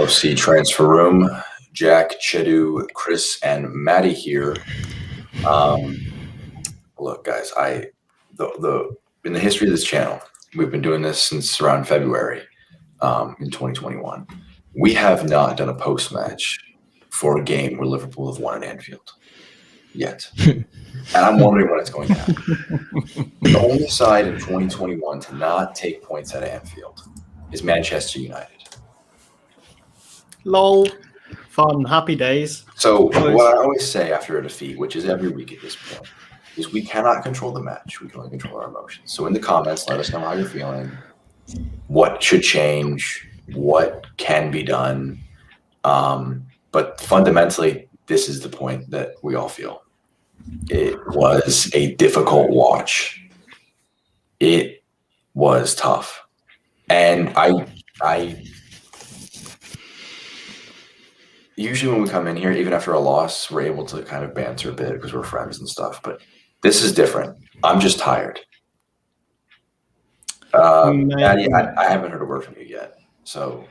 LFC Transfer Room. Jack, Chedu, Chris, and Matty here. Look, guys, in the history of this channel, we've been doing this since around February in 2021. We have not done a post-match for a game where Liverpool have won at Anfield yet. And I'm wondering when it's going to happen. The only side in 2021 to not take points at Anfield is Manchester United. Lol. Fun. Happy days. So what I always say after a defeat, which is every week at this point, is we cannot control the match. We can only control our emotions. So in the comments, let us know how you're feeling, what should change, what can be done. But fundamentally, this is the point that we all feel. It was a difficult watch. It was tough. And I usually when we come in here, even after a loss, we're able to kind of banter a bit because we're friends and stuff. But this is different. I'm just tired. Matty, I haven't heard a word from you yet. So.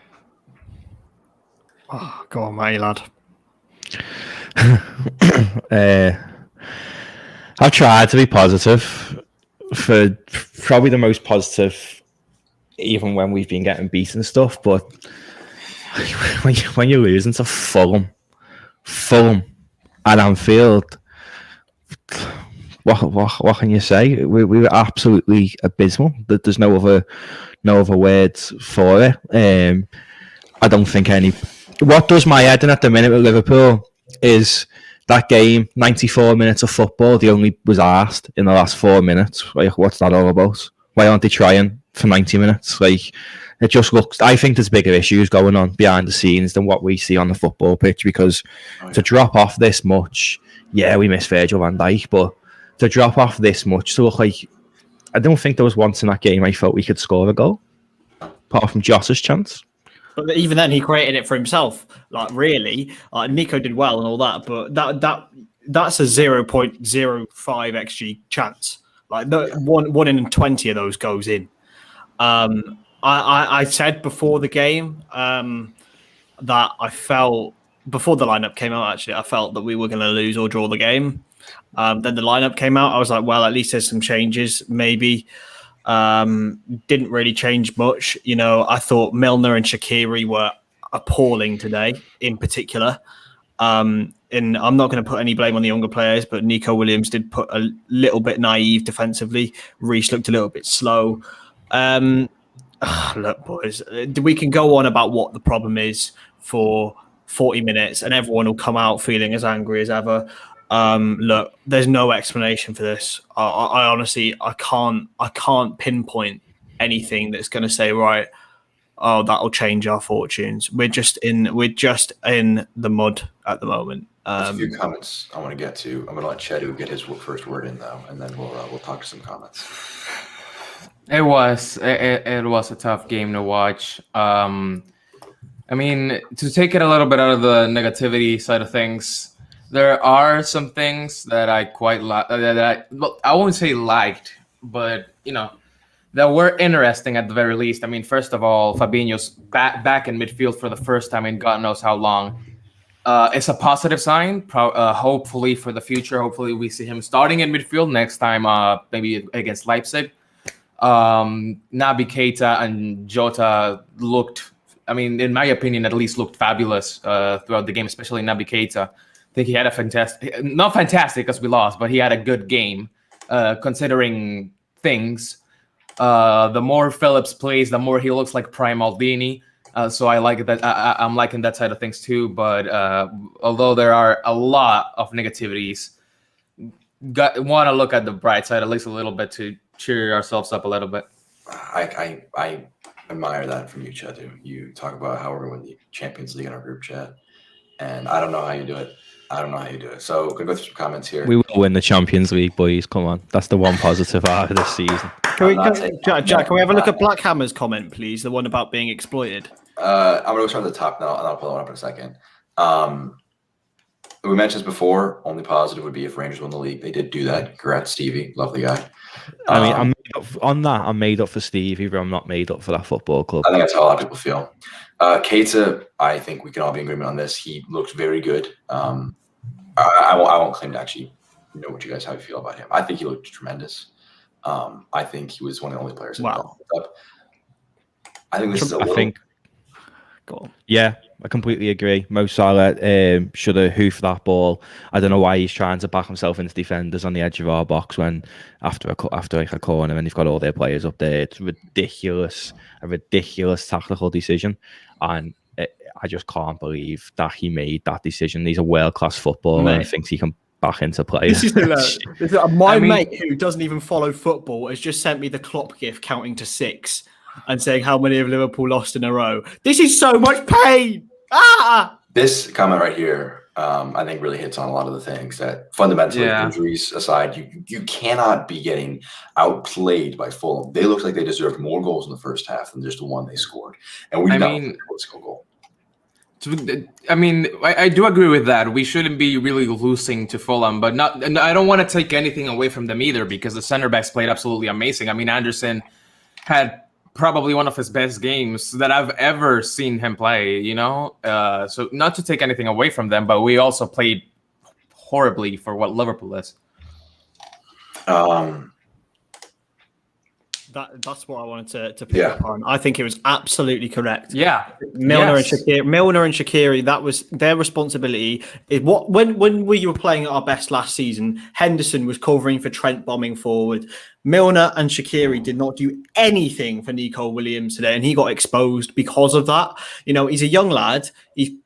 Oh, go on, Matty, lad. I've tried to be positive for probably the most positive, even when we've been getting beaten and stuff. But when you're losing to Fulham at Anfield, what can you say? We were absolutely abysmal. There's no other words for it. I don't think any. What does my head in at the minute with Liverpool is that game, 94 minutes of football, they only was asked in the last 4 minutes. Like, what's that all about? Why aren't they trying for 90 minutes? Like, it just looks. I think there's bigger issues going on behind the scenes than what we see on the football pitch. Because to drop off this much, yeah, we miss Virgil van Dijk, but to drop off this much, to look like, I don't think there was once in that game I felt we could score a goal, apart from José's chance. But even then, he created it for himself. Like, really, Nico did well and all that, but that's a 0.05 xG chance. Like, one in 20 of those goes in. I said before the game that I felt, before the lineup came out, actually, I felt that we were going to lose or draw the game. Then the lineup came out. I was like, well, at least there's some changes, maybe. Didn't really change much. You know, I thought Milner and Shaqiri were appalling today, in particular. And I'm not going to put any blame on the younger players, but Nico Williams did put a little bit naive defensively. Reece looked a little bit slow. Look, boys, we can go on about what the problem is for 40 minutes, and everyone will come out feeling as angry as ever. Look, there's no explanation for this. I honestly, I can't pinpoint anything that's going to say, right, oh, that'll change our fortunes. We're just in the mud at the moment. There's a few comments I want to get to. I'm going to let Chedu get his first word in though, and then we'll talk to some comments. It was a tough game to watch. I mean, to take it a little bit out of the negativity side of things, there are some things that I quite like. I won't say liked, but that were interesting at the very least. I mean, first of all, Fabinho's back in midfield for the first time in God knows how long. It's a positive sign. Hopefully for the future. Hopefully we see him starting in midfield next time, maybe against Leipzig. Naby Keita and Jota looked, I mean, in my opinion, at least looked fabulous throughout the game, especially Naby Keita. I think he had a not fantastic because we lost, but he had a good game considering things. The more Phillips plays, the more he looks like Prime Maldini. So I like that. I'm liking that side of things too. But although there are a lot of negativities, want to look at the bright side at least a little bit to cheer ourselves up a little bit. I admire that from you, Chedu. You talk about how we're going to win the Champions League in our group chat, and I don't know how you do it. So we're going to go through some comments here. We will win the Champions League, boys. Come on. That's the one positive out of this season. Jack, can we have a look at Black Hammer's comment, please? The one about being exploited. I'm going to go start at the top now, and I'll pull it up in a second. We mentioned this before. Only positive would be if Rangers won the league. They did do that. Congrats, Stevie. Lovely guy. I mean, I made on that, I'm made up for Stevie, but I'm not made up for that football club. I think that's how a lot of people feel. Keita, I think we can all be in agreement on this. He looked very good. I won't claim to actually know how you feel about him. I think he looked tremendous. I think he was one of the only players. Wow. I think this is a little. Go on. Yeah, I completely agree. Mo Salah should have hoofed that ball. I don't know why he's trying to back himself into defenders on the edge of our box when after like a corner and you've got all their players up there. It's a ridiculous tactical decision, and I just can't believe that he made that decision. He's a world-class footballer and he thinks he can back into play. This is hilarious. My mate who doesn't even follow football has just sent me the Klopp gif counting to 6 and saying how many have Liverpool lost in a row. This is so much pain. This comment right here, I think really hits on a lot of the things that fundamentally, injuries aside, you cannot be getting outplayed by Fulham. They looked like they deserved more goals in the first half than just the one they scored. And we did not score a single goal. I do agree with that. We shouldn't be really losing to Fulham, but and I don't want to take anything away from them either because the center backs played absolutely amazing. I mean, Anderson had probably one of his best games that I've ever seen him play, so not to take anything away from them, but we also played horribly for what Liverpool is. That's what I wanted to pick up on. I think it was absolutely correct. Yeah, Milner and Shaqiri, that was their responsibility. When we were playing at our best last season, Henderson was covering for Trent bombing forward. Milner and Shaqiri did not do anything for Nico Williams today, and he got exposed because of that. He's a young lad. He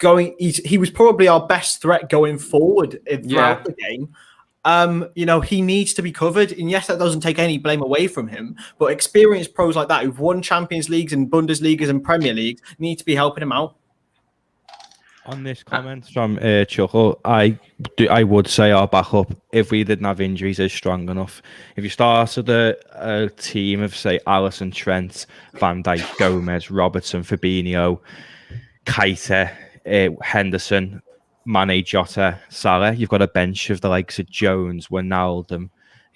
was probably our best threat going forward throughout the game. He needs to be covered, and yes, that doesn't take any blame away from him, but experienced pros like that who've won Champions Leagues and Bundesligas and Premier Leagues need to be helping him out. On this comment from Chuckle, I would say our backup, if we didn't have injuries, is strong enough. If you started a team of, say, Alisson, Trent, Van Dijk, Gomez, Robertson, Fabinho, Keita, Henderson, Mane, Jota, Salah, you've got a bench of the likes of Jones, Wijnaldum,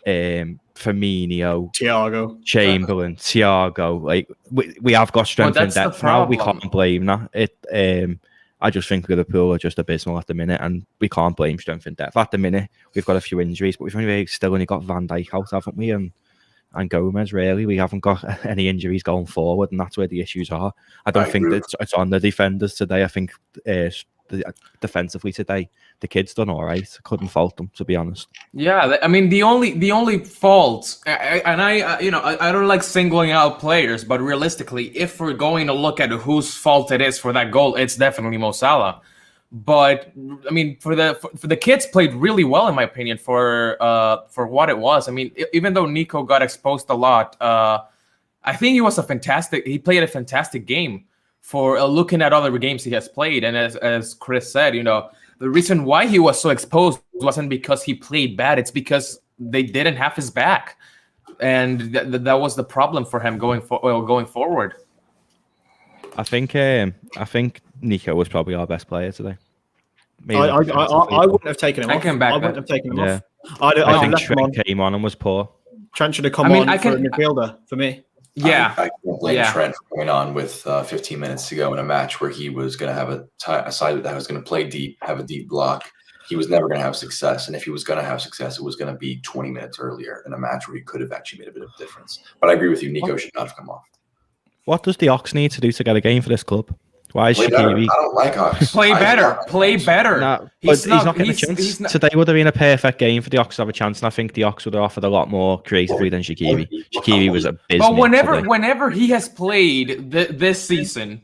Firmino, Thiago, Chamberlain, Thiago. Like we have got strength in depth now. We can't blame that. I just think Liverpool are just abysmal at the minute, and we can't blame strength in depth. At the minute, we've got a few injuries, but we've still only got Van Dijk out, haven't we? And Gomez, really. We haven't got any injuries going forward, and that's where the issues are. I don't think that it's on the defenders today. I think defensively today, the kids done all right. Couldn't fault them, to be honest. Yeah, I mean the only fault, I don't like singling out players, but realistically, if we're going to look at whose fault it is for that goal, it's definitely Mo Salah. But I mean, for the kids played really well, in my opinion, for what it was. I mean, even though Nico got exposed a lot, I think he played a fantastic game. For looking at other games he has played, and as Chris said, the reason why he was so exposed wasn't because he played bad; it's because they didn't have his back, and that was the problem for him going forward. I think Nico was probably our best player today. I wouldn't have taken him off. I wouldn't have taken him off. I think Trent came on and was poor. Trent should have come on for a midfielder for me. Yeah, I can't blame Trent for coming on with 15 minutes to go in a match where he was going to have a side that was going to play deep, have a deep block. He was never going to have success, and if he was going to have success, it was going to be 20 minutes earlier in a match where he could have actually made a bit of a difference. But I agree with you, Nico should not have come off. What does the Ox need to do to get a game for this club? Why is Shaqiri? I don't like Ox. Play better. Nah, he's not getting a chance. Today would have been a perfect game for the Ox to have a chance, and I think the Ox would have offered a lot more creatively than Shaqiri. Shaqiri was abysmal. But whenever he has played this season,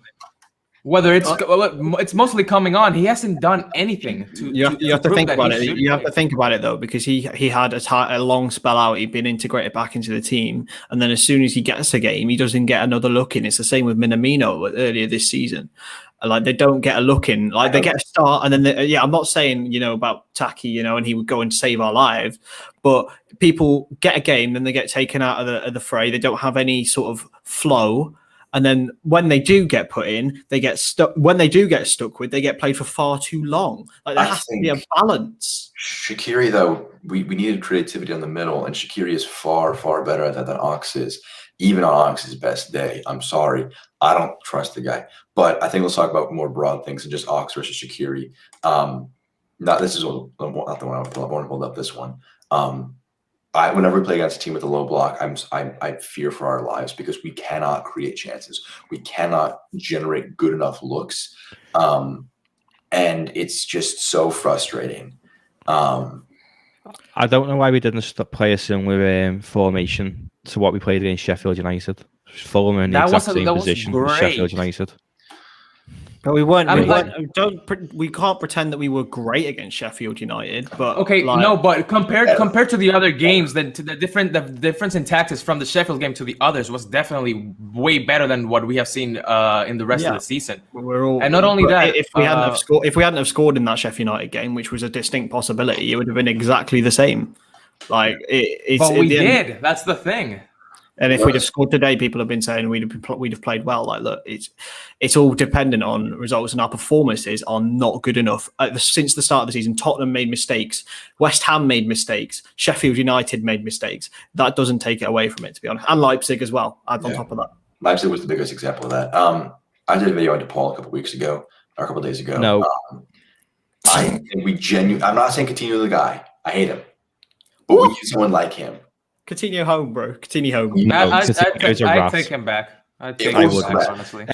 whether it's mostly coming on, he hasn't done anything. You have to think about it. You have to think about it though, because he had a long spell out. He'd been integrated back into the team, and then as soon as he gets a game, he doesn't get another look in. It's the same with Minamino earlier this season. Like they don't get a look in. Like they get a start, and then I'm not saying about Taki, and he would go and save our lives, but people get a game, then they get taken out of the fray. They don't have any sort of flow. And then when they do get put in, they get stuck. When they do get stuck with, they get played for far too long. Like there has to be a balance. Shaqiri, though, we needed creativity in the middle, and Shaqiri is far, far better at that than Ox is. Even on Ox's best day. I'm sorry. I don't trust the guy. But I think let's talk about more broad things than just Ox versus Shaqiri. This is not the one I want to hold up this one. Whenever we play against a team with a low block, I fear for our lives because we cannot create chances. We cannot generate good enough looks. And it's just so frustrating. I don't know why we didn't play a similar formation to what we played against Sheffield United. Fulham in the exact same position as Sheffield United. But we can't pretend that we were great against Sheffield United. But but compared to the other games, the difference in tactics from the Sheffield game to the others was definitely way better than what we have seen in the rest of the season. And not only that, if we hadn't have scored in that Sheffield United game, which was a distinct possibility, it would have been exactly the same. But we did. That's the thing. And if we'd have scored today, people have been saying we'd have played well. Like, look, it's all dependent on results, and our performances are not good enough. Since the start of the season, Tottenham made mistakes, West Ham made mistakes, Sheffield United made mistakes. That doesn't take it away from it, to be honest. And Leipzig as well. On top of that, Leipzig was the biggest example of that. I did a video on DePaul a couple days ago. No, I think I'm not saying Coutinho the guy. I hate him, but we need someone like him. Coutinho home, bro. Coutinho home. I'd take him back. I'd take him back, honestly.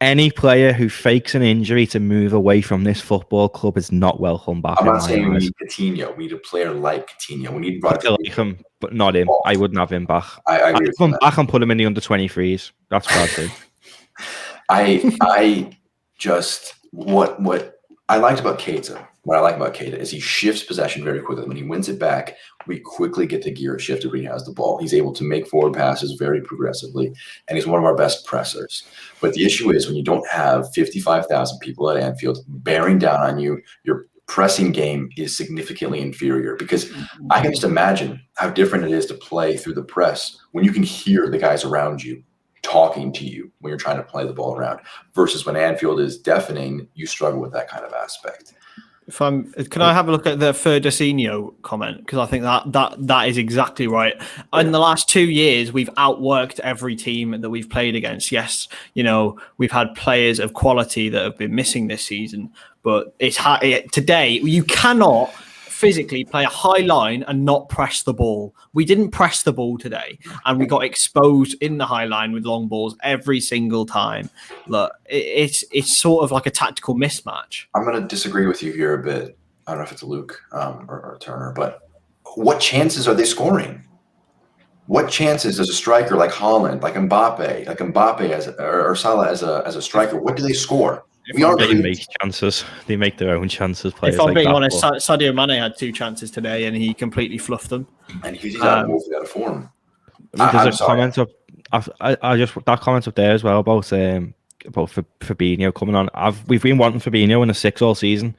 Any player who fakes an injury to move away from this football club is not welcome back. I'm not saying we need Coutinho. We need a player like Coutinho. We need like him, but not him. I wouldn't have him back. I agree. I'd come back and put him in the under 23s. That's bad too. I just what I liked about Keita. What I like about Keita is he shifts possession very quickly. When he wins it back, we quickly get the gear shifted when he has the ball. He's able to make forward passes very progressively, and he's one of our best pressers. But the issue is when you don't have 55,000 people at Anfield bearing down on you, your pressing game is significantly inferior because I can just imagine how different it is to play through the press when you can hear the guys around you talking to you when you're trying to play the ball around versus when Anfield is deafening, you struggle with that kind of aspect. Can I have a look at the Ferdinand comment? Because I think that is exactly right. In the last 2 years, we've outworked every team that we've played against. Yes, we've had players of quality that have been missing this season, but today you cannot physically play a high line and not press the ball. We didn't press the ball today, and we got exposed in the high line with long balls every single time. Look, it's sort of like a tactical mismatch. I'm going to disagree with you here a bit. I don't know if it's Luke or Turner, but what chances are they scoring? What chances does a striker like Haaland, like Mbappe, or Salah as a striker? What do they score? They make chances. They make their own chances. If I'm being honest, Sadio Mane had 2 chances today, and he completely fluffed them. And he's out of form. There's a comment up. That comment up there as well about Fabinho coming on. We've been wanting Fabinho in the 6 all season,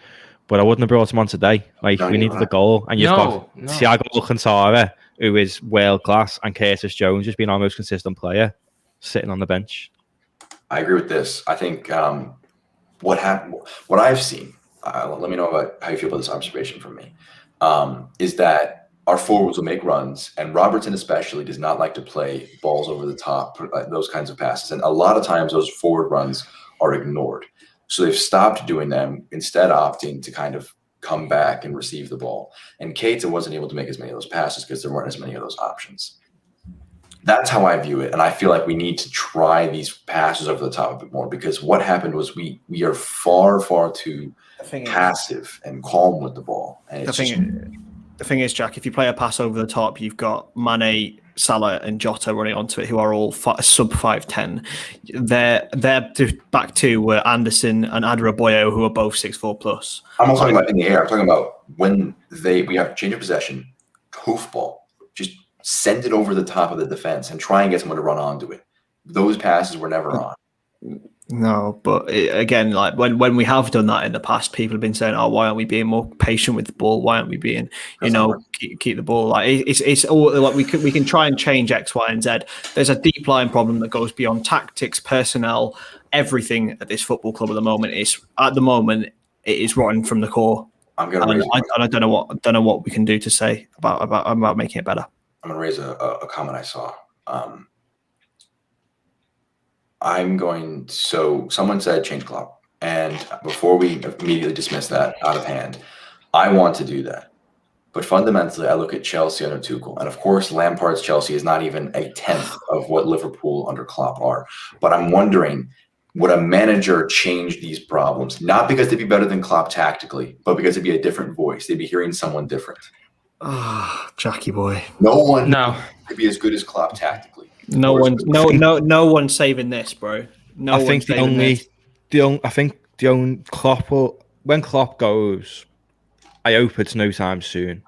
but I wouldn't have brought him on today. We needed a goal, and you've got Thiago Alcantara, who is world class, and Curtis Jones just being our most consistent player, sitting on the bench. I agree with this. I think. What I've seen, let me know about how you feel about this observation from me, is that our forwards will make runs, and Robertson especially does not like to play balls over the top, those kinds of passes. And a lot of times those forward runs are ignored. So they've stopped doing them, instead opting to kind of come back and receive the ball. And Keita wasn't able to make as many of those passes because there weren't as many of those options. That's how I view it, and I feel like we need to try these passes over the top a bit more because what happened was we are far, far too passive and calm with the ball. And the thing is, Jack, if you play a pass over the top, you've got Mane, Salah, and Jota running onto it, who are all sub 5'10". Their back two were Anderson and Adebayo, who are both 6'4 plus. I'm not talking about in the air. I'm talking about when we have change of possession, hoofball, just send it over the top of the defense and try and get someone to run onto it. Those passes were never on. No, but again, like when we have done that in the past, people have been saying, "Oh, why aren't we being more patient with the ball? Why aren't we being, keep the ball?" Like it's all like we can try and change X, Y, and Z. There's a deep line problem that goes beyond tactics, personnel, everything at this football club at the moment. It is rotten from the core. I don't know what we can do to say about making it better. I'm gonna raise a comment I saw. Someone said change Klopp, and before we immediately dismiss that out of hand, I want to do that. But fundamentally, I look at Chelsea under Tuchel, and of course, Lampard's Chelsea is not even a tenth of what Liverpool under Klopp are. But I'm wondering, would a manager change these problems? Not because they'd be better than Klopp tactically, but because it'd be a different voice. They'd be hearing someone different. Jackie boy. No one could be as good as Klopp tactically. No one's saving this, bro. I think when Klopp goes, I hope it's no time soon.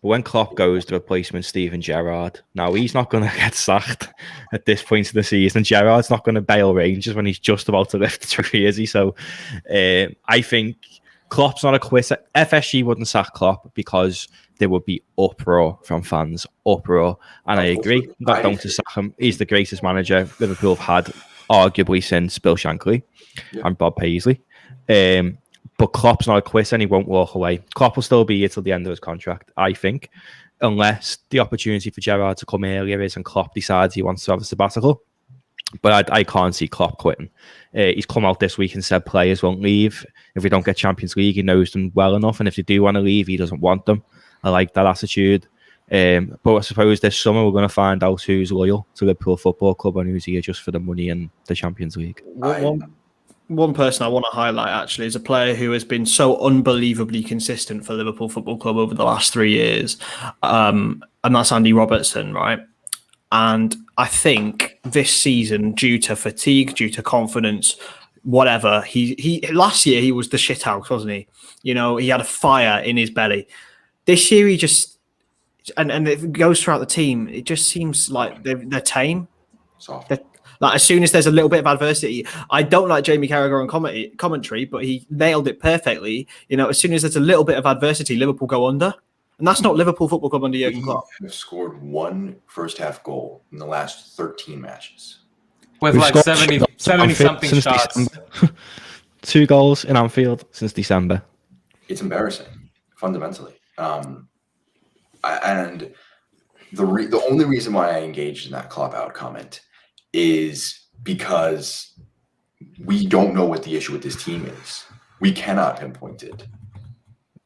But when Klopp goes, the replacement Steven Gerrard. Now he's not going to get sacked at this point of the season. Gerrard's not going to bail Rangers when he's just about to lift the trophy, is he? So I think Klopp's not a quitter. FSG wouldn't sack Klopp because there would be uproar from fans, and I agree. Not going to sack him. He's the greatest manager Liverpool have had, arguably, since Bill Shankly and Bob Paisley. But Klopp's not a quitter and he won't walk away. Klopp will still be here till the end of his contract, I think, unless the opportunity for Gerrard to come earlier is and Klopp decides he wants to have a sabbatical. But I can't see Klopp quitting. He's come out this week and said players won't leave. If we don't get Champions League, he knows them well enough. And if they do want to leave, he doesn't want them. I like that attitude. But I suppose this summer we're going to find out who's loyal to Liverpool Football Club and who's here just for the money and the Champions League. One person I want to highlight actually is a player who has been so unbelievably consistent for Liverpool Football Club over the last 3 years, and that's Andy Robertson, right? And I think this season, due to fatigue, due to confidence, whatever, he last year he was the shithouse, wasn't he? You know, he had a fire in his belly. This year he just and it goes throughout the team. It just seems like they're tame. Soft. Like as soon as there's a little bit of adversity, I don't like Jamie Carragher on commentary, but he nailed it perfectly. You know, as soon as there's a little bit of adversity, Liverpool go under, and that's not Liverpool Football Club under Jurgen Klopp. We have scored one first half goal in the last 13 matches with like 70 something shots. 2 goals in Anfield since December. It's embarrassing, fundamentally. And the only reason why I engaged in that Klopp out comment is because we don't know what the issue with this team is. We cannot pinpoint it.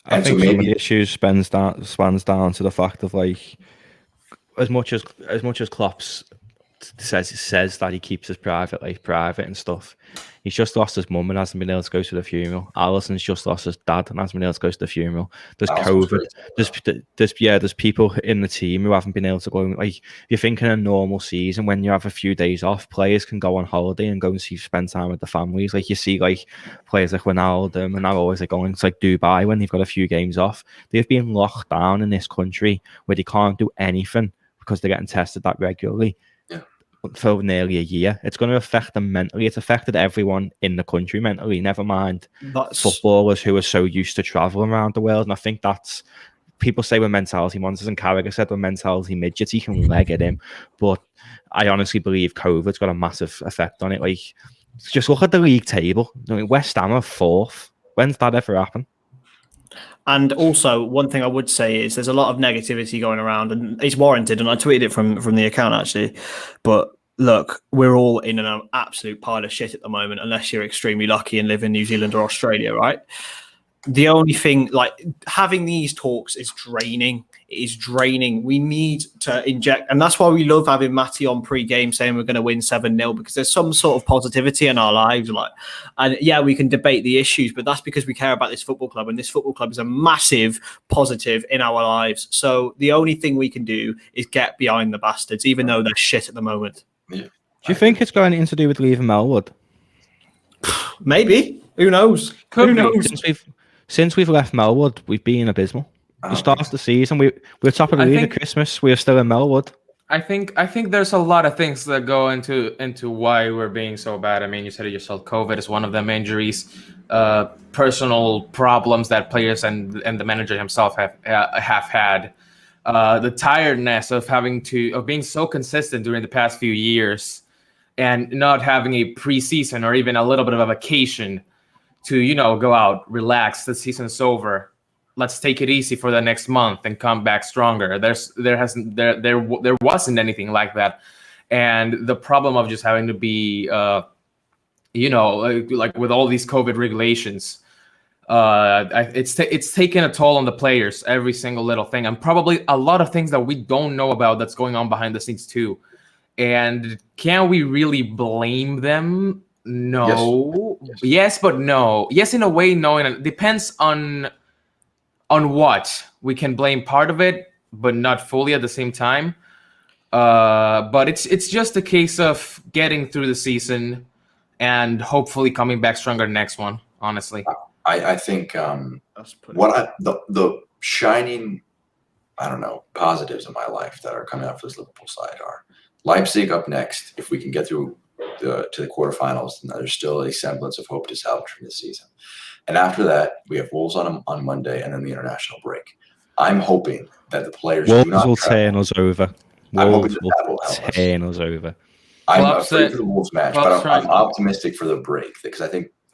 I think some of the issues spans down to the fact of like as much as Klopp's says that he keeps his private life private and stuff. He's just lost his mum and hasn't been able to go to the funeral. Alisson's just lost his dad and hasn't been able to go to the funeral. There's COVID. There's people in the team who haven't been able to go. Like you're thinking a normal season when you have a few days off, players can go on holiday and go and spend time with the families. Like you see, like players like Ronaldo and they're always like going to like Dubai when they've got a few games off. They've been locked down in this country where they can't do anything because they're getting tested that regularly. For nearly a year. It's going to affect them mentally. It's affected everyone in the country mentally, never mind footballers who are so used to traveling around the world. And I think that's, people say we're mentality monsters, and Carragher said we're mentality midgets. He can leg at him. But I honestly believe COVID's got a massive effect on it. Like, just look at the league table. I mean, West Ham are 4th. When's that ever happen? And also, one thing I would say is there's a lot of negativity going around, and it's warranted. And I tweeted it from the account actually. But look, we're all in an absolute pile of shit at the moment, unless you're extremely lucky and live in New Zealand or Australia, right? The only thing, like having these talks is draining. It is draining. We need to inject, and that's why we love having Matty on pre-game saying we're going to win 7-0, because there's some sort of positivity in our lives. Like, and yeah, we can debate the issues, but that's because we care about this football club, and this football club is a massive positive in our lives. So the only thing we can do is get behind the bastards, even though they're shit at the moment. Yeah. Do you think it's got anything to do with leaving Melwood? Maybe. Who knows? Who knows? Since we've left Melwood, we've been abysmal. The start of the season, we were top of the league at Christmas. We are still in Melwood. I think there's a lot of things that go into why we're being so bad. I mean, you said it yourself. COVID is one of them. Injuries, personal problems that players and the manager himself have had. The tiredness of being so consistent during the past few years, and not having a preseason or even a little bit of a vacation to go out, relax. The season's over. Let's take it easy for the next month and come back stronger. There wasn't anything like that, and the problem of just having to be, like with all these COVID regulations, it's taken a toll on the players. Every single little thing, and probably a lot of things that we don't know about that's going on behind the scenes too. And can we really blame them? No. Yes, but no. Yes, in a way, no. And it depends on what. We can blame part of it, but not fully at the same time. But it's just a case of getting through the season and hopefully coming back stronger next one, honestly. I think the shining, I don't know, positives in my life that are coming out for this Liverpool side are Leipzig up next. If we can get through to the quarterfinals, then there's still a semblance of hope to salvage from this season. And after that, we have Wolves on Monday, and then the international break. I'm hoping that the players Wolves do not will travel. turn us over. Wolves will turn us over. I'm afraid for the Wolves match, but I'm optimistic for the break because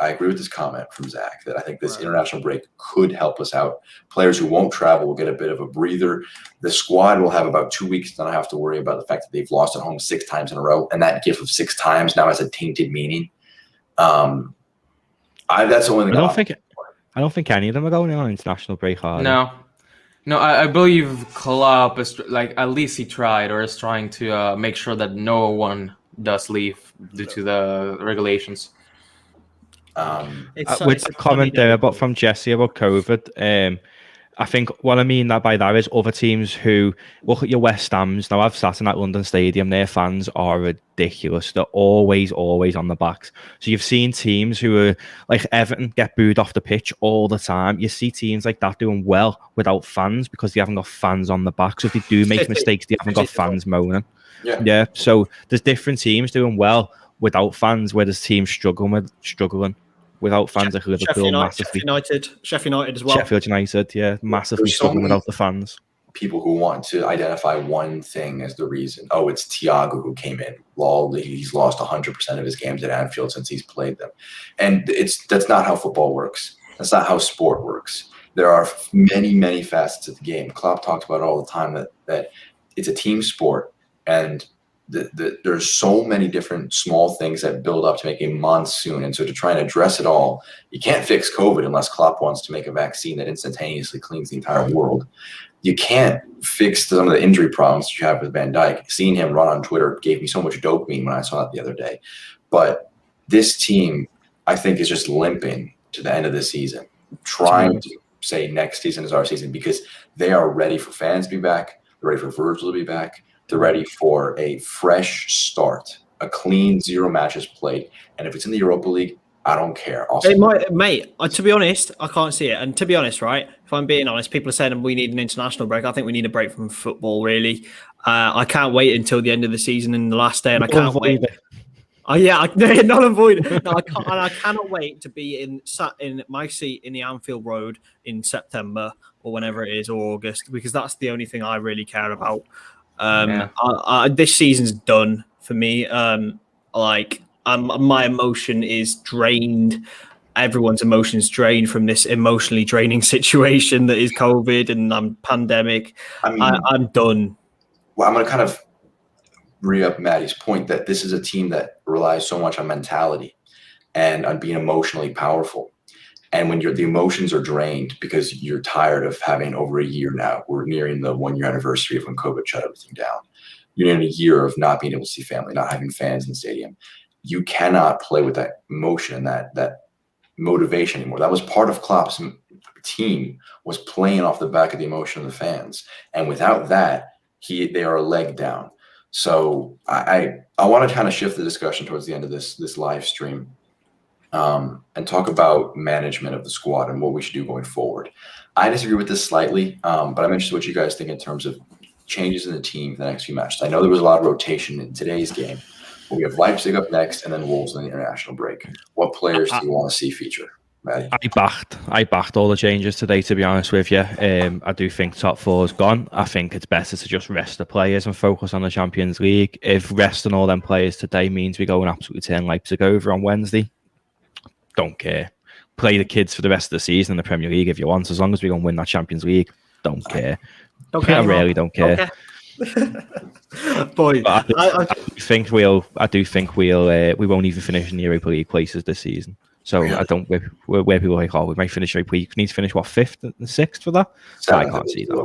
I agree with this comment from Zach that I think this international break could help us out. Players who won't travel will get a bit of a breather. The squad will have about 2 weeks to not have to worry about the fact that they've lost at home 6 times in a row, and that gift of 6 times now has a tainted meaning. That's the only thing. I don't think any of them are going on international break. No, I believe Klopp is at least he tried or is trying to make sure that no one does leave due to the regulations. With the comment there from Jesse about COVID, I think what I mean by that is other teams who look at your West Hams. Now, I've sat in that London stadium. Their fans are ridiculous. They're always on the backs. So you've seen teams who are like Everton get booed off the pitch all the time. You see teams like that doing well without fans because they haven't got fans on the back. So if they do make mistakes, they haven't got fans moaning. Yeah. So there's different teams doing well without fans, where there's teams struggling without fans, like Liverpool, massively. Sheffield United as well. Sheffield United, yeah, massively struggling without the fans. People who want to identify one thing as the reason. Oh, it's Thiago who came in. Lol, he's lost 100% of his games at Anfield since he's played them. And that's not how football works. That's not how sport works. There are many, many facets of the game. Klopp talks about it all the time that it's a team sport, and there's so many different small things that build up to make a monsoon. And so to try and address it all, you can't fix COVID unless Klopp wants to make a vaccine that instantaneously cleans the entire world. You can't fix some of the injury problems that you have with Van Dijk. Seeing him run on Twitter gave me so much dopamine when I saw it the other day. But this team, I think, is just limping to the end of the season, trying to say next season is our season because they are ready for fans to be back. They're ready for Virgil to be back. They're ready for a fresh start, a clean 0 matches played. And if it's in the Europa League, I don't care. Mate, to be honest, I can't see it. And to be honest, right, if I'm being honest, people are saying we need an international break. I think we need a break from football, really. I can't wait until the end of the season and the last day, and I can't wait. Not avoid it. No, I cannot wait to be sat in my seat in the Anfield Road in September or whenever it is, or August, because that's the only thing I really care about. This season's done for me. My emotion is drained. Everyone's emotions drained from this emotionally draining situation that is COVID and pandemic. I'm done. Well, I'm going to kind of re-up Matty's point that this is a team that relies so much on mentality and on being emotionally powerful. And when the emotions are drained because you're tired of having over a year now, we're nearing the 1-year anniversary of when COVID shut everything down. You're nearing a year of not being able to see family, not having fans in the stadium. You cannot play with that emotion and that motivation anymore. That was part of Klopp's team, was playing off the back of the emotion of the fans. And without that, they are a leg down. So I want to kind of shift the discussion towards the end of this live stream. And talk about management of the squad and what we should do going forward. I disagree with this slightly, but I'm interested in what you guys think in terms of changes in the team for the next few matches? I know there was a lot of rotation in today's game. But we have Leipzig up next and then Wolves in the international break. What players do you want to see feature, Matty? I backed all the changes today, to be honest with you. I do think top four is gone. I think it's better to just rest the players and focus on the Champions League. If resting all them players today means we go and absolutely turn Leipzig over on Wednesday, don't care. Play the kids for the rest of the season in the Premier League if you want. As long as we go and win that Champions League, don't care. I really don't care. Okay. Boy, I do think we won't even finish in the Europa League places this season. So really? I don't where people are like, we might finish Europa League. We need to finish what, 5th and 6th for that? I can't see that.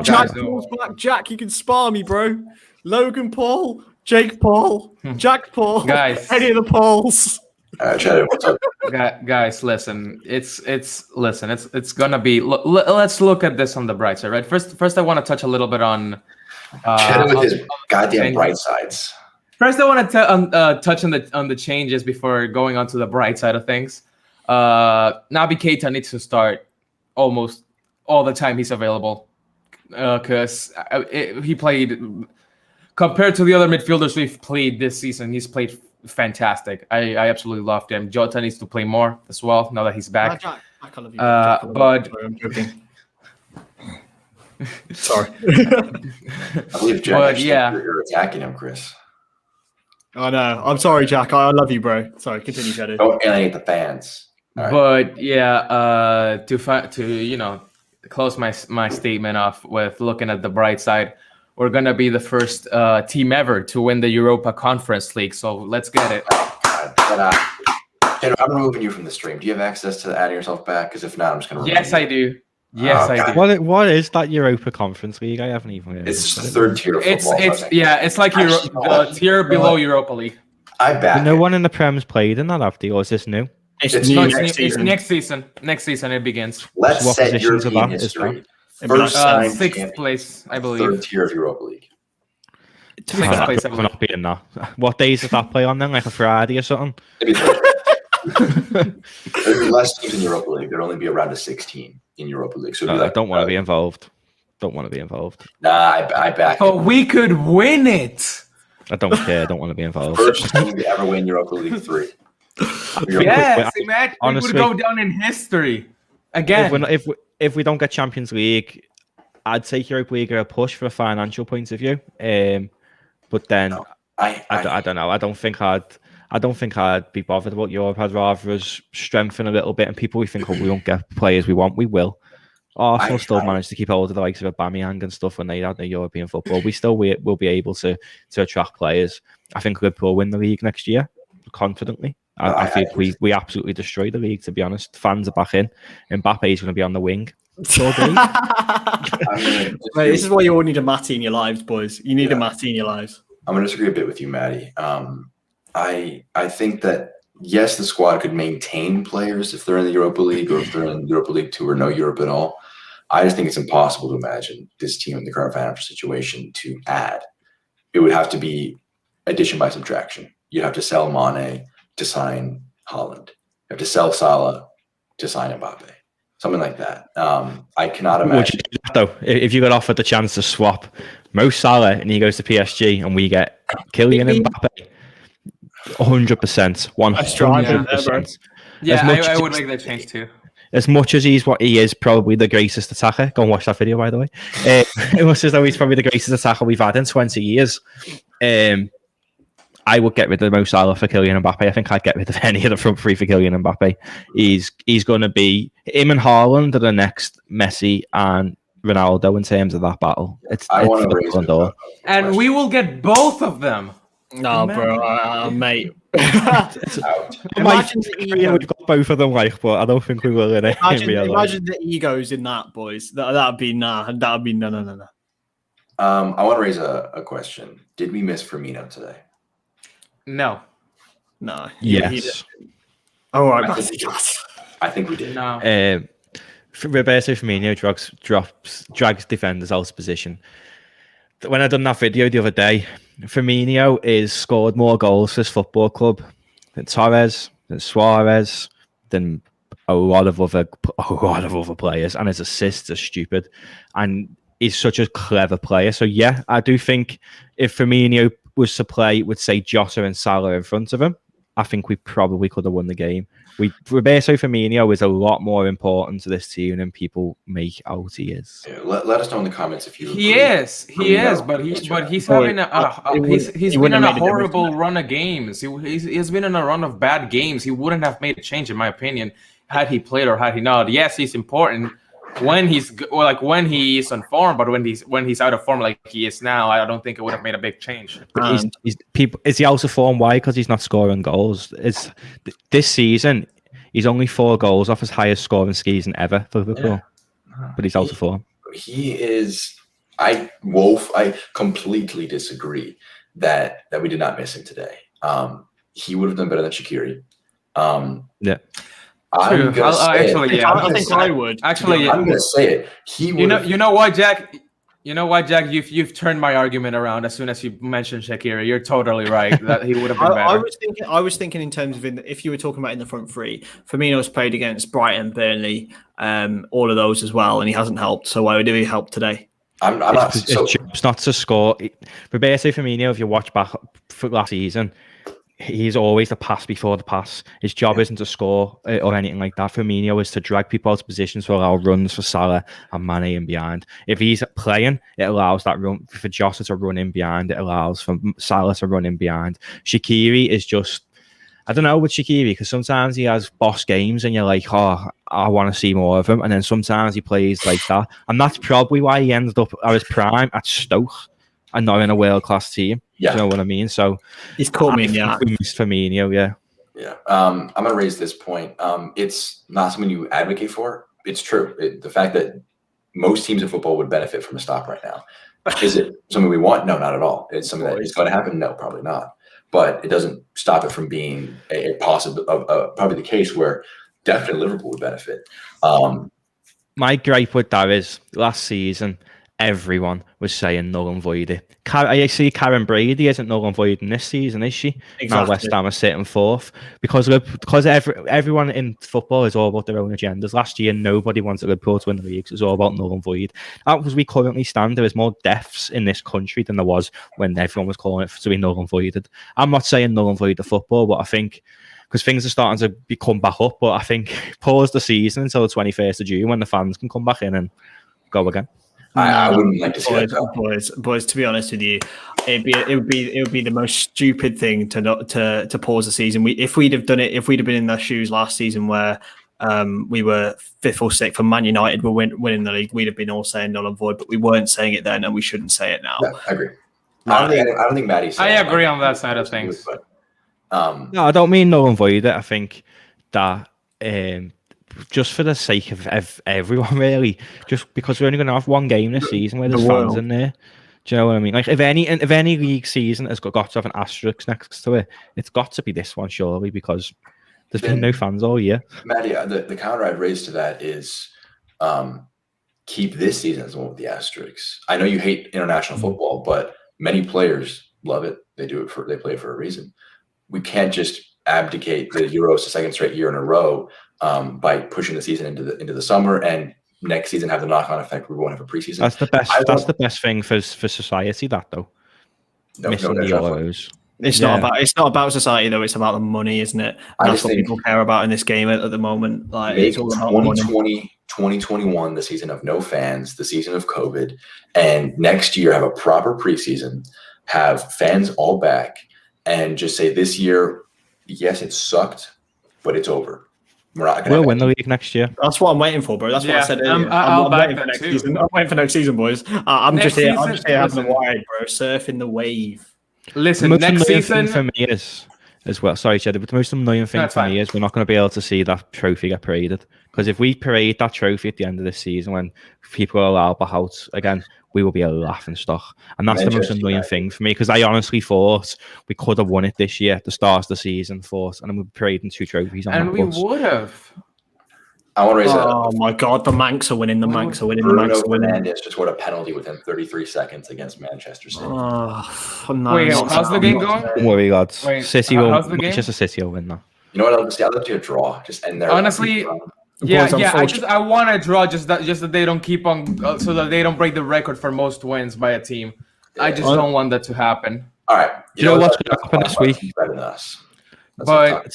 Jack Paul's back. Jack, you can spar me, bro. Logan Paul, Jake Paul, Jack Paul, guys. Any of the Pauls. Chedu, what's up? Guys, listen. It's gonna be. Let's look at this on the bright side, right? First, I want to touch a little bit on Chedu with his goddamn bright sides. First, I want to touch on the changes before going on to the bright side of things. Naby Keita needs to start almost all the time he's available, because he played compared to the other midfielders we've played this season. He's played fantastic. I absolutely loved him. Jota needs to play more as well now that he's back. I love you. But I'm joking. Sorry. I believe Jack, you're attacking him, Chris. I know. I'm sorry, Jack. I love you, bro. Sorry. Continue, Chedu. Don't alienate the fans. Right. But yeah, to close my statement off with looking at the bright side, we're gonna be the first team ever to win the Europa Conference League. So let's get it. Oh, God. I'm removing you from the stream. Do you have access to adding yourself back? Because if not, I'm just gonna. Yes, I do. Yes, I do. What is that Europa Conference League? I haven't even. It's the third tier of football. It's like the tier below Europa League. I back. No one in the Prem's played in that, have they, or is this new? It's new next season. Next season. Next season it begins. Let's what set positions are European that? history. Is First time 6th place, I believe. Third tier of Europa League. 6th place, I We're believe. not beating that. What days does that play on then? Like a Friday or something? Maybe there'd be less teams in Europa League. There'd only be around a 16 in Europa League. So I don't want to be involved. Don't want to be involved. Nah, I back. Oh, we could win it. I don't care. I don't want to be involved. First team to ever win Europa League 3. Yes, imagine honestly, we would go down in history again. If we don't get Champions League, I'd take Europa League a push for a financial point of view. But then I don't know. I don't think I'd be bothered about Europe. I'd rather us strengthen a little bit. And people we think, we won't get players we want. We will. Arsenal still managed to keep hold of the likes of Aubameyang and stuff when they had the European football. We still will be able to attract players. I think Liverpool win the league next year confidently. I think we absolutely destroy the league, to be honest. Fans are back in. Mbappe is going to be on the wing. Mate, this is why you all need a Matty in your lives, boys. You need a Matty in your lives. I'm going to disagree a bit with you, Matty. I think that, yes, the squad could maintain players if they're in the Europa League or if they're in Europa League 2 or no Europe at all. I just think it's impossible to imagine this team in the current financial situation to add. It would have to be addition by subtraction. You'd have to sell Mane to sign Haaland. You have to sell Salah to sign Mbappe. Something like that. I cannot imagine. Would you do that, though? If you got offered the chance to swap Mo Salah and he goes to PSG and we get Kylian Mbappe, 100%, 100%. Yeah, I would make that change too. As much as he is probably the greatest attacker. Go and watch that video, by the way. It was as though he's probably the greatest attacker we've had in 20 years. I would get rid of Mo Salah for Kylian Mbappe. I think I'd get rid of any of the front three for Kylian Mbappe. He's going to be him and Haaland are the next Messi and Ronaldo in terms of that battle. I want to raise it. And we will get both of them. No, bro, mate. Imagine we've got both of them, but I don't think we will in real life. Imagine the egos in that, boys. That'd be no. I want to raise a question. Did we miss Firmino today? No. Yes. All right. I think we did. No. Roberto Firmino drags defenders out of position. When I done that video the other day, Firmino is scored more goals for his football club than Torres, than Suarez, than a lot of other players, and his assists are stupid. And he's such a clever player. So yeah, I do think if Firmino was to play with, say, José and Salah in front of him, I think we probably could have won the game. Roberto Firmino is a lot more important to this team than people make out he is. Yeah, let us know in the comments if you. He is, but he's having he's been on a horrible run of games. He's been on a run of bad games. He wouldn't have made a change, in my opinion, had he played or had he not. Yes, he's important when he's when he is on form, but when he's out of form like he is now, I don't think it would have made a big change. But is he out of form? Why? Because he's not scoring goals. This season he's only 4 goals off his highest scoring season ever for Liverpool, but he's out of form. He is. I completely disagree that we did not miss him today. He would have done better than Shaqiri. Yeah. I'm gonna say it. I think I would. Actually, yeah. I'm gonna say it. He would. You know what, Jack? You know what, Jack? You've turned my argument around as soon as you mentioned Shaqiri. You're totally right that he would have been better. I was thinking in terms of if you were talking about in the front three, Firmino's played against Brighton, Burnley, all of those as well, and he hasn't helped. So why would he help today? It's not to score. Roberto Firmino, if you watch back for last season, he's always the pass before the pass. His job isn't to score or anything like that. Firmino is to drag people out of positions to allow runs for Salah and Mane in behind. If he's playing, it allows that run for José to run in behind. It allows for Salah to run in behind. Shaqiri is just, I don't know with Shaqiri, because sometimes he has boss games and you're like, oh, I want to see more of him. And then sometimes he plays like that. And that's probably why he ended up at his prime at Stoke and not in a world-class team. Yeah. Do you know what I mean? So he's caught me in the act. Firmino, yeah. Yeah. I'm going to raise this point. It's not something you advocate for. It's true. The fact that most teams in football would benefit from a stop right now. Is it something we want? No, not at all. It's something that is going to happen? No, probably not. But it doesn't stop it from being a possible, probably the case where definitely Liverpool would benefit. My gripe with that is last season, everyone was saying null and void it. I see Karen Brady isn't null and void in this season, is she? Exactly. Now West Ham are sitting 4th because everyone in football is all about their own agendas. Last year, nobody wanted Liverpool to win the league. It was all about null and void. As we currently stand, there is more deaths in this country than there was when everyone was calling it to be null and voided. I'm not saying null and void the football, but I think because things are starting to come back up, but I think pause the season until the 21st of June when the fans can come back in and go again. I wouldn't like to see that. Boys. To be honest with you, it would be the most stupid thing to pause the season. If we'd have done it, if we'd have been in their shoes last season where we were 5th or 6th and Man United were winning the league, we'd have been all saying null and void, but we weren't saying it then, and we shouldn't say it now. Yeah, I agree. I don't think Matty's. I agree on that side of things. But, no, I don't mean null and void it. I think that. Just for the sake of everyone, really, just because we're only going to have one game this season where there's fans in there. Do you know what I mean? Like, if any league season has got to have an asterisk next to it, it's got to be this one, surely, because there's been no fans all year. Matty, the counter I'd raise to that is keep this season as one with the asterisks. I know you hate international football, but many players love it. They play it for a reason. We can't just abdicate the Euros the second straight year in a row by pushing the season into the summer, and next season have the knock-on effect. We won't have a preseason. That's the best. That's the best thing for society. That though, missing the Euros. It's not about society though. It's about the money, isn't it? And that's what people care about in this game at the moment. Like, it's all about 2020, 2021, the season of no fans, the season of COVID, and next year have a proper preseason, have fans all back, and just say this year, yes, it sucked, but it's over. We'll win the league next year. That's what I'm waiting for, bro. That's what I said earlier. I'm waiting for next season. I'm waiting for next season, boys. I'm just here having a ride, bro. Surfing the wave. Listen, next season for me is as well. Sorry, Chedu, but the most annoying thing for me is we're not going to be able to see that trophy get paraded. Because if we parade that trophy at the end of this season, when people are allowed back out again, we will be a laughing stock. And that's the most annoying thing for me, because I honestly thought we could have won it this year at the start of the season, and then we'll be parading 2 trophies on and that we bus. would have. I want to raise Oh my God, the Manx are winning. Bruno Fernandes just scored a penalty within 33 seconds against Manchester City. Oh, no, Wait, how's the game going? Don't worry, lads. Wait, City will. how's the game? Manchester City will win that. You know what? I'd love to see a draw. Just end there. Honestly, Boys, I want to draw just that they don't keep on so that they don't break the record for most wins by a team. I just don't want that to happen. All right. You know what's going to happen this week? Better than us. But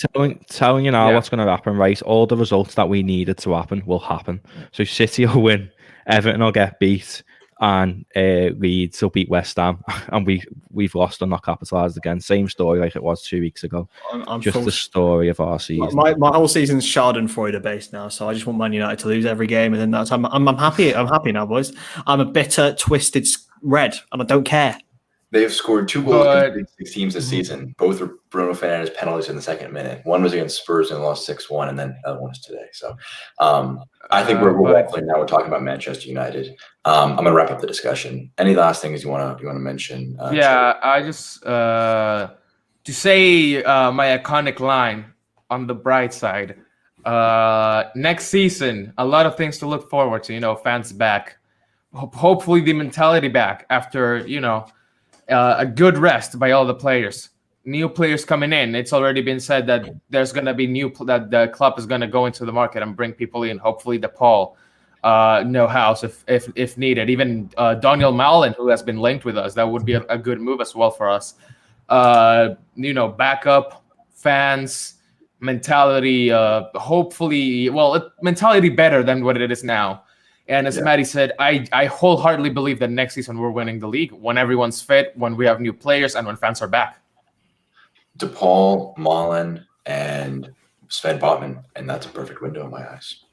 telling you now what's going to happen, right? All the results that we needed to happen will happen. So City will win, Everton will get beat, and Leeds will beat West Ham, and we've lost and not capitalised again. Same story like it was 2 weeks ago. I'm just the story of our season. My whole season's Schadenfreude based now, so I just want Man United to lose every game, and then that's I'm happy. I'm happy now, boys. I'm a bitter, twisted red, and I don't care. They've scored 2 goals against 6 teams this season. Both were Bruno Fernandes penalties in the second minute. One was against Spurs and lost 6-1, and then the other one is today. So I think we're waffling now. We're talking about Manchester United. I'm going to wrap up the discussion. Any last things you want to mention? I just to say my iconic line on the bright side. Next season, a lot of things to look forward to. Fans back. Hopefully the mentality back after a good rest by all the players. New players coming in. It's already been said that there's going to be that the club is going to go into the market and bring people in. Hopefully, DePaul, Neuhaus if needed. Even Daniel Malen, who has been linked with us, that would be a good move as well for us. Backup fans, mentality. Hopefully, mentality better than what it is now. And as Matty said, I wholeheartedly believe that next season we're winning the league when everyone's fit, when we have new players, and when fans are back. DePaul, Malen, and Sven Botman, and that's a perfect window in my eyes.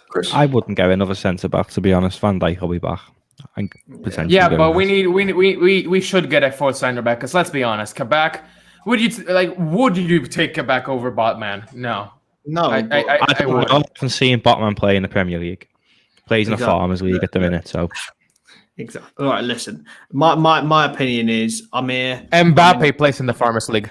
Chris, I wouldn't get another centre back, to be honest. Van Dijk will be back. But we should get a fourth centre back, because let's be honest, Kabak, would you take Kabak over Botman? No. I haven't seen Botman play in the Premier League. Plays in a Farmers League at the minute, so. Exactly. All right, listen. My opinion is I'm here. Mbappe plays in the Farmers League.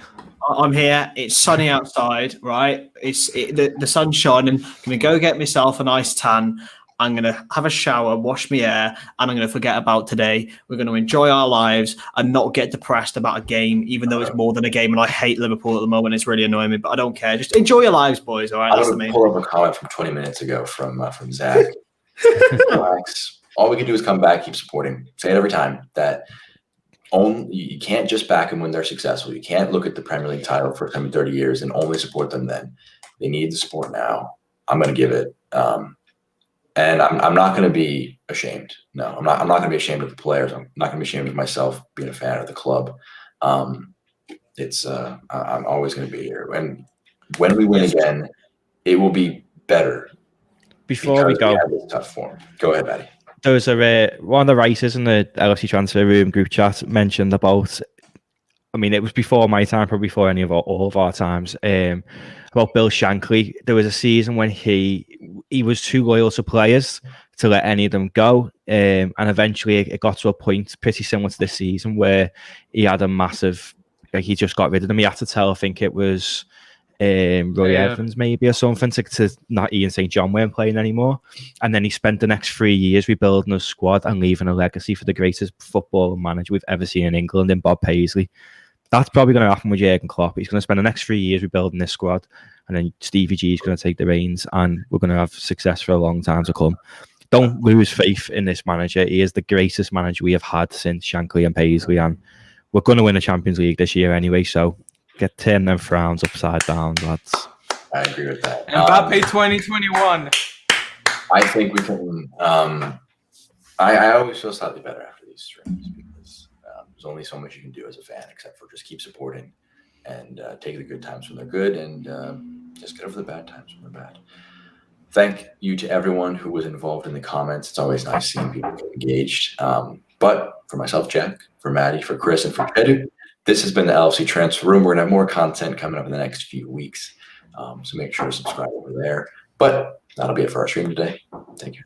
I'm here. It's sunny outside, right? The sun's shining. I'm going to go get myself a nice tan. I'm going to have a shower, wash my hair, and I'm going to forget about today. We're going to enjoy our lives and not get depressed about a game, even though it's more than a game. And I hate Liverpool at the moment. It's really annoying me, but I don't care. Just enjoy your lives, boys. All right. I'm going to pull up a comment from 20 minutes ago from Zach. Relax. All we can do is come back, keep supporting. Say it every time that you can't just back them when they're successful. You can't look at the Premier League title for 30 years and only support them then. They need the support now. I'm going to give it. And I'm not going to be ashamed. No, I'm not going to be ashamed of the players. I'm not going to be ashamed of myself being a fan of the club. I'm always going to be here. And when we win again, it will be better. Before we go, we have this tough form. Go ahead, Matty. There was one of the writers in the LFC transfer room group chat mentioned about. I mean, it was before my time, probably before all of our times. About Bill Shankly, there was a season when he was too loyal to players to let any of them go, and eventually it got to a point pretty similar to this season where he had a massive, he just got rid of them. He had to tell, I think it was Roy Evans maybe or something, to not Ian St. John weren't playing anymore, and then he spent the next 3 years rebuilding a squad and leaving a legacy for the greatest football manager we've ever seen in England, in Bob Paisley. That's probably going to happen with Jurgen Klopp. He's going to spend the next 3 years rebuilding this squad, and then Stevie G is going to take the reins, and we're going to have success for a long time to come. Don't lose faith in this manager. He is the greatest manager we have had since Shankly and Paisley, and we're going to win the Champions League this year anyway, so turn them frowns upside down, lads. I agree with that. Mbappe 2021. I think we can. I always feel slightly better after these streams because there's only so much you can do as a fan except for just keep supporting and take the good times when they're good and just get over the bad times when they're bad. Thank you to everyone who was involved in the comments. It's always nice seeing people get engaged. But for myself, Jack, for Matty, for Chris, and for Chedu, this has been the LFC Transfer Room. We're going to have more content coming up in the next few weeks. So make sure to subscribe over there. But that'll be it for our stream today. Thank you.